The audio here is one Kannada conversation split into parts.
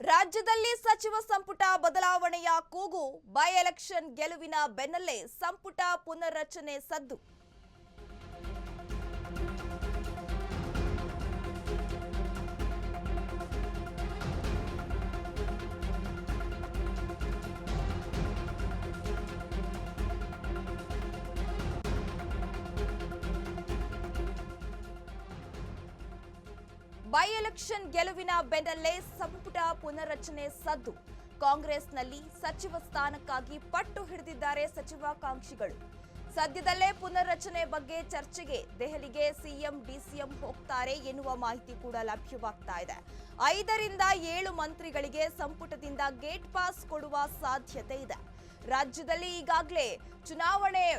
ರಾಜ್ಯದಲ್ಲಿ ಸಚಿವ ಸಂಪುಟ ಬದಲಾವಣೆಯ ಕೂಗು. ಬೈ ಎಲೆಕ್ಷನ್ ಗೆಲುವಿನ ಬೆನ್ನಲ್ಲೇ ಸಂಪುಟ ಪುನರ್ರಚನೆ ಸದ್ದು. ಬೈ ಎಲೆಕ್ಷನ್ ಗೆಲುವಿನ ಬೆನ್ನಲ್ಲೇ ಸಂಪುಟ ಪುನರ್ರಚನೆ ಸದ್ದು. ಕಾಂಗ್ರೆಸ್ನಲ್ಲಿ ಸಚಿವ ಸ್ಥಾನಕ್ಕಾಗಿ ಪಟ್ಟು ಹಿಡಿದಿದ್ದಾರೆ ಸಚಿವಾಕಾಂಕ್ಷಿಗಳು. ಸದ್ಯದಲ್ಲೇ ಪುನರ್ರಚನೆ ಬಗ್ಗೆ ಚರ್ಚೆಗೆ ದೆಹಲಿಗೆ ಸಿಎಂ ಡಿಸಿಎಂ ಹೋಗ್ತಾರೆ ಎನ್ನುವ ಮಾಹಿತಿ ಕೂಡ ಲಭ್ಯವಾಗ್ತಾ ಇದೆ. 5 ರಿಂದ 7 ಮಂತ್ರಿಗಳಿಗೆ ಸಂಪುಟದಿಂದ ಗೇಟ್ ಪಾಸ್ ಕೊಡುವ ಸಾಧ್ಯತೆ ಇದೆ. ರಾಜ್ಯದಲ್ಲಿ ಈಗಾಗಲೇ ಚುನಾವಣೆ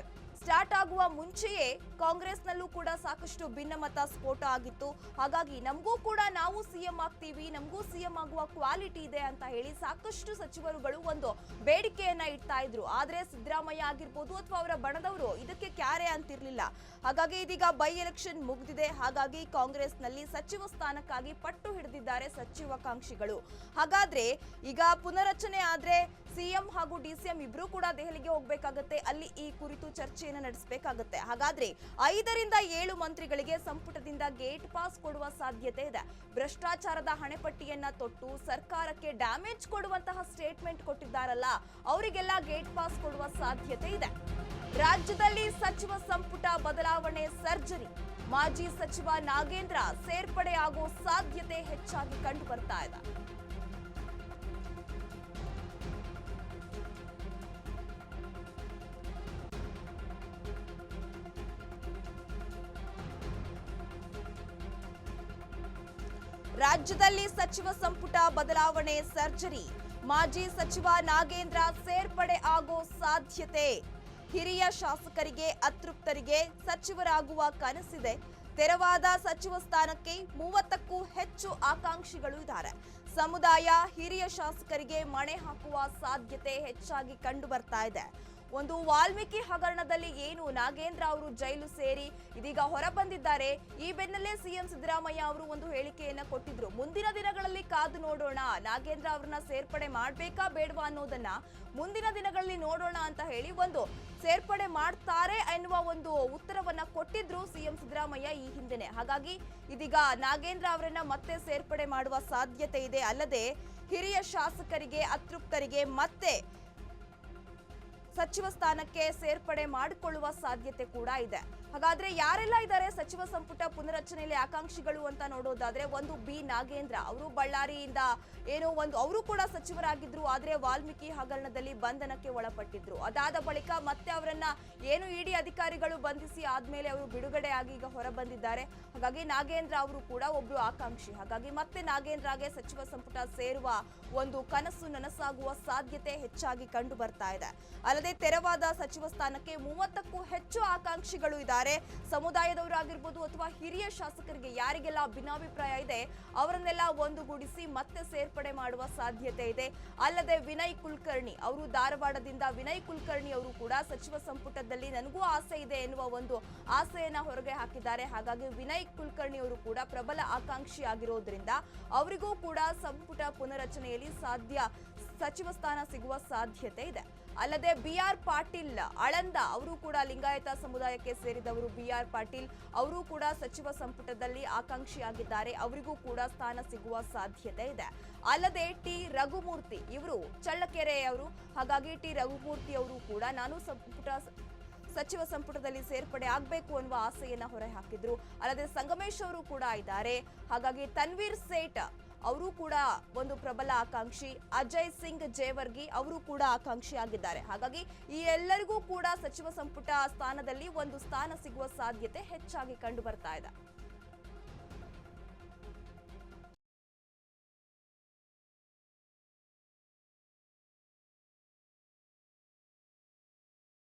ಸ್ಟಾರ್ಟ್ ಆಗುವ ಮುಂಚೆಯೇ ಕಾಂಗ್ರೆಸ್ನಲ್ಲೂ ಕೂಡ ಸಾಕಷ್ಟು ಭಿನ್ನಮತ ಸ್ಫೋಟ ಆಗಿತ್ತು. ಹಾಗಾಗಿ ನಮಗೂ ಕೂಡ ನಾವು ಸಿಎಂ ಆಗ್ತೀವಿ, ನಮಗೂ ಸಿಎಂ ಆಗುವ ಕ್ವಾಲಿಟಿ ಇದೆ ಅಂತ ಹೇಳಿ ಸಾಕಷ್ಟು ಸಚಿವರುಗಳು ಒಂದು ಬೇಡಿಕೆಯನ್ನ ಇಡ್ತಾ ಇದ್ರು. ಆದ್ರೆ ಸಿದ್ದರಾಮಯ್ಯ ಆಗಿರ್ಬೋದು ಅಥವಾ ಅವರ ಬಣದವರು ಇದಕ್ಕೆ ಕ್ಯಾರೆ ಅಂತಿರ್ಲಿಲ್ಲ. ಹಾಗಾಗಿ ಇದೀಗ ಬೈ ಎಲೆಕ್ಷನ್ ಮುಗಿದಿದೆ. ಹಾಗಾಗಿ ಕಾಂಗ್ರೆಸ್ನಲ್ಲಿ ಸಚಿವ ಸ್ಥಾನಕ್ಕಾಗಿ ಪಟ್ಟು ಹಿಡಿದಿದ್ದಾರೆ ಸಚಿವಾಕಾಂಕ್ಷಿಗಳು. ಹಾಗಾದ್ರೆ ಈಗ ಪುನರಚನೆ ಆದ್ರೆ ಸಿಎಂ ಹಾಗೂ ಡಿಸಿಎಂ ಇಬ್ರು ಕೂಡ ದೆಹಲಿಗೆ ಹೋಗ್ಬೇಕಾಗತ್ತೆ. ಅಲ್ಲಿ ಈ ಕುರಿತು ಚರ್ಚೆಯನ್ನು ನಡೆಸಬೇಕಾಗುತ್ತೆ. ಹಾಗಾದ್ರೆ 5 ರಿಂದ 7 ಮಂತ್ರಿಗಳಿಗೆ ಸಂಪುಟದಿಂದ ಗೇಟ್ ಪಾಸ್ ಕೊಡುವ ಸಾಧ್ಯತೆ ಇದೆ. ಭ್ರಷ್ಟಾಚಾರದ ಹಣೆಪಟ್ಟಿಯನ್ನ ತೊಟ್ಟು ಸರ್ಕಾರಕ್ಕೆ ಡ್ಯಾಮೇಜ್ ಕೊಡುವಂತಹ ಸ್ಟೇಟ್ಮೆಂಟ್ ಕೊಟ್ಟಿದ್ದಾರಲ್ಲ, ಅವರಿಗೆಲ್ಲ ಗೇಟ್ ಪಾಸ್ ಕೊಡುವ ಸಾಧ್ಯತೆ ಇದೆ. ರಾಜ್ಯದಲ್ಲಿ ಸಚಿವ ಸಂಪುಟ ಬದಲಾವಣೆ ಸರ್ಜರಿ. ಮಾಜಿ ಸಚಿವ ನಾಗೇಂದ್ರ ಸೇರ್ಪಡೆ ಆಗೋ ಸಾಧ್ಯತೆ ಹೆಚ್ಚಾಗಿ ಕಂಡು ಬರ್ತಾ ಇದೆ. ರಾಜ್ಯದಲ್ಲಿ ಸಚಿವ ಸಂಪುಟ ಬದಲಾವಣೆ ಸರ್ಜರಿ. ಮಾಜಿ ಸಚಿವ ನಾಗೇಂದ್ರ ಸೇರ್ಪಡೆ ಆಗೋ ಸಾಧ್ಯತೆ. ಹಿರಿಯ ಶಾಸಕರಿಗೆ ಅತೃಪ್ತರಿಗೆ ಸಚಿವರಾಗುವ ಕನಸಿದೆ. ತೆರವಾದ ಸಚಿವ ಸ್ಥಾನಕ್ಕೆ 30ಕ್ಕೂ ಹೆಚ್ಚು ಆಕಾಂಕ್ಷಿಗಳು ಇದ್ದಾರೆ. ಸಮುದಾಯ ಹಿರಿಯ ಶಾಸಕರಿಗೆ ಮಣೆ ಹಾಕುವ ಸಾಧ್ಯತೆ ಹೆಚ್ಚಾಗಿ ಕಂಡು ಬರ್ತಾ ಇದೆ. ಒಂದು ವಾಲ್ಮೀಕಿ ಹಗರಣದಲ್ಲಿ ಏನು ನಾಗೇಂದ್ರ ಅವರು ಜೈಲು ಸೇರಿ ಇದೀಗ ಹೊರ ಬಂದಿದ್ದಾರೆ. ಈ ಬೆನ್ನಲ್ಲೇ ಸಿಎಂ ಸಿದ್ದರಾಮಯ್ಯ ಅವರು ಒಂದು ಹೇಳಿಕೆಯನ್ನ ಕೊಟ್ಟಿದ್ರು. ಮುಂದಿನ ದಿನಗಳಲ್ಲಿ ಕಾದು ನೋಡೋಣ, ನಾಗೇಂದ್ರ ಅವರನ್ನ ಸೇರ್ಪಡೆ ಮಾಡ್ಬೇಕಾ ಬೇಡವಾ ಅನ್ನೋದನ್ನ ಮುಂದಿನ ದಿನಗಳಲ್ಲಿ ನೋಡೋಣ ಅಂತ ಹೇಳಿ ಒಂದು ಸೇರ್ಪಡೆ ಮಾಡ್ತಾರೆ ಎನ್ನುವ ಒಂದು ಉತ್ತರವನ್ನ ಕೊಟ್ಟಿದ್ರು ಸಿಎಂ ಸಿದ್ದರಾಮಯ್ಯ ಈ ಹಿಂದೆನೆ. ಹಾಗಾಗಿ ಇದೀಗ ನಾಗೇಂದ್ರ ಅವರನ್ನ ಮತ್ತೆ ಸೇರ್ಪಡೆ ಮಾಡುವ ಸಾಧ್ಯತೆ ಇದೆ. ಅಲ್ಲದೆ ಹಿರಿಯ ಶಾಸಕರಿಗೆ ಅತೃಪ್ತರಿಗೆ ಮತ್ತೆ ಸಚಿವ ಸ್ಥಾನಕ್ಕೆ ಸೇರ್ಪಡೆ ಮಾಡಿಕೊಳ್ಳುವ ಸಾಧ್ಯತೆ ಕೂಡ ಇದೆ. ಹಾಗಾದ್ರೆ ಯಾರೆಲ್ಲ ಇದ್ದಾರೆ ಸಚಿವ ಸಂಪುಟ ಪುನರಚನೆಯಲ್ಲಿ ಆಕಾಂಕ್ಷಿಗಳು ಅಂತ ನೋಡೋದಾದ್ರೆ, ಒಂದು ಬಿ ನಾಗೇಂದ್ರ ಅವರು ಬಳ್ಳಾರಿಯಿಂದ ಅವರು ಕೂಡ ಸಚಿವರಾಗಿದ್ರು. ಆದ್ರೆ ವಾಲ್ಮೀಕಿ ಹಗರಣದಲ್ಲಿ ಬಂಧನಕ್ಕೆ ಒಳಪಟ್ಟಿದ್ರು. ಅದಾದ ಬಳಿಕ ಮತ್ತೆ ಅವರನ್ನ ಇಡಿ ಅಧಿಕಾರಿಗಳು ಬಂಧಿಸಿ ಆದ್ಮೇಲೆ ಅವರು ಬಿಡುಗಡೆ ಆಗಿ ಈಗ ಹೊರ ಬಂದಿದ್ದಾರೆ. ಹಾಗಾಗಿ ನಾಗೇಂದ್ರ ಅವರು ಕೂಡ ಒಬ್ರು ಆಕಾಂಕ್ಷಿ. ಹಾಗಾಗಿ ಮತ್ತೆ ನಾಗೇಂದ್ರಗೆ ಸಚಿವ ಸಂಪುಟ ಸೇರುವ ಒಂದು ಕನಸು ನನಸಾಗುವ ಸಾಧ್ಯತೆ ಹೆಚ್ಚಾಗಿ ಕಂಡು ಬರ್ತಾ ಇದೆ. ಅಲ್ಲದೆ ತೆರವಾದ ಸಚಿವ ಸ್ಥಾನಕ್ಕೆ 30ಕ್ಕೂ ಹೆಚ್ಚು ಆಕಾಂಕ್ಷಿಗಳು ಇದ್ದಾರೆ. ಸಮುದಾಯದವರಾಗಿರ್ಬೋದು ಅಥವಾ ಹಿರಿಯ ಶಾಸಕರಿಗೆ ಯಾರಿಗೆಲ್ಲ ಭಿನ್ನಾಭಿಪ್ರಾಯ ಇದೆ ಅವರನ್ನೆಲ್ಲ ಒಂದುಗೂಡಿಸಿ ಮತ್ತೆ ಸೇರ್ಪಡೆ ಮಾಡುವ ಸಾಧ್ಯತೆ ಇದೆ. ಅಲ್ಲದೆ ವಿನಯ್ ಕುಲಕರ್ಣಿ ಅವರು ಧಾರವಾಡದಿಂದ ವಿನಯ್ ಕುಲಕರ್ಣಿ ಅವರು ಕೂಡ ಸಚಿವ ಸಂಪುಟದಲ್ಲಿ ನನಗೂ ಆಸೆ ಇದೆ ಎನ್ನುವ ಒಂದು ಆಸೆಯನ್ನ ಹೊರಗೆ ಹಾಕಿದ್ದಾರೆ. ಹಾಗಾಗಿ ವಿನಯ್ ಕುಲಕರ್ಣಿ ಅವರು ಕೂಡ ಪ್ರಬಲ ಆಕಾಂಕ್ಷಿ ಆಗಿರೋದ್ರಿಂದ ಅವರಿಗೂ ಕೂಡ ಸಂಪುಟ ಪುನರಚನೆಯಲ್ಲಿ ಸಚಿವ ಸ್ಥಾನ ಸಿಗುವ ಸಾಧ್ಯತೆ ಇದೆ. ಅಲ್ಲದೆ ಬಿಆರ್ ಪಾಟೀಲ್ ಆಳಂದ ಅವರು ಕೂಡ ಲಿಂಗಾಯತ ಸಮುದಾಯಕ್ಕೆ ಸೇರಿದವರು. ಬಿಆರ್ ಪಾಟೀಲ್ ಅವರು ಕೂಡ ಸಚಿವ ಸಂಪುಟದಲ್ಲಿ ಆಕಾಂಕ್ಷಿಯಾಗಿದ್ದಾರೆ. ಅವರಿಗೂ ಕೂಡ ಸ್ಥಾನ ಸಿಗುವ ಸಾಧ್ಯತೆ ಇದೆ. ಅಲ್ಲದೆ ಟಿ ರಘುಮೂರ್ತಿ ಇವರು ಚಳ್ಳಕೆರೆಯವರು. ಹಾಗಾಗಿ ಟಿ ರಘುಮೂರ್ತಿ ಅವರು ಕೂಡ ನಾನು ಸಚಿವ ಸಂಪುಟದಲ್ಲಿ ಸೇರ್ಪಡೆ ಆಗಬೇಕು ಅನ್ನುವ ಆಸೆಯನ್ನ ಹೊರ ಹಾಕಿದ್ರು. ಅಲ್ಲದೆ ಸಂಗಮೇಶ್ ಅವರು ಕೂಡ ಇದ್ದಾರೆ. ಹಾಗಾಗಿ ತನ್ವೀರ್ ಸೇಠ್ ಅವರು ಕೂಡ ಒಂದು ಪ್ರಬಲ ಆಕಾಂಕ್ಷಿ. ಅಜಯ್ ಸಿಂಗ್ ಜೇವರ್ಗಿ ಅವರು ಕೂಡ ಆಕಾಂಕ್ಷಿ ಆಗಿದ್ದಾರೆ. ಹಾಗಾಗಿ ಈ ಎಲ್ಲರಿಗೂ ಕೂಡ ಸಚಿವ ಸಂಪುಟ ಸ್ಥಾನದಲ್ಲಿ ಒಂದು ಸ್ಥಾನ ಸಿಗುವ ಸಾಧ್ಯತೆ ಹೆಚ್ಚಾಗಿ ಕಂಡು ಬರ್ತಾ ಇದೆ.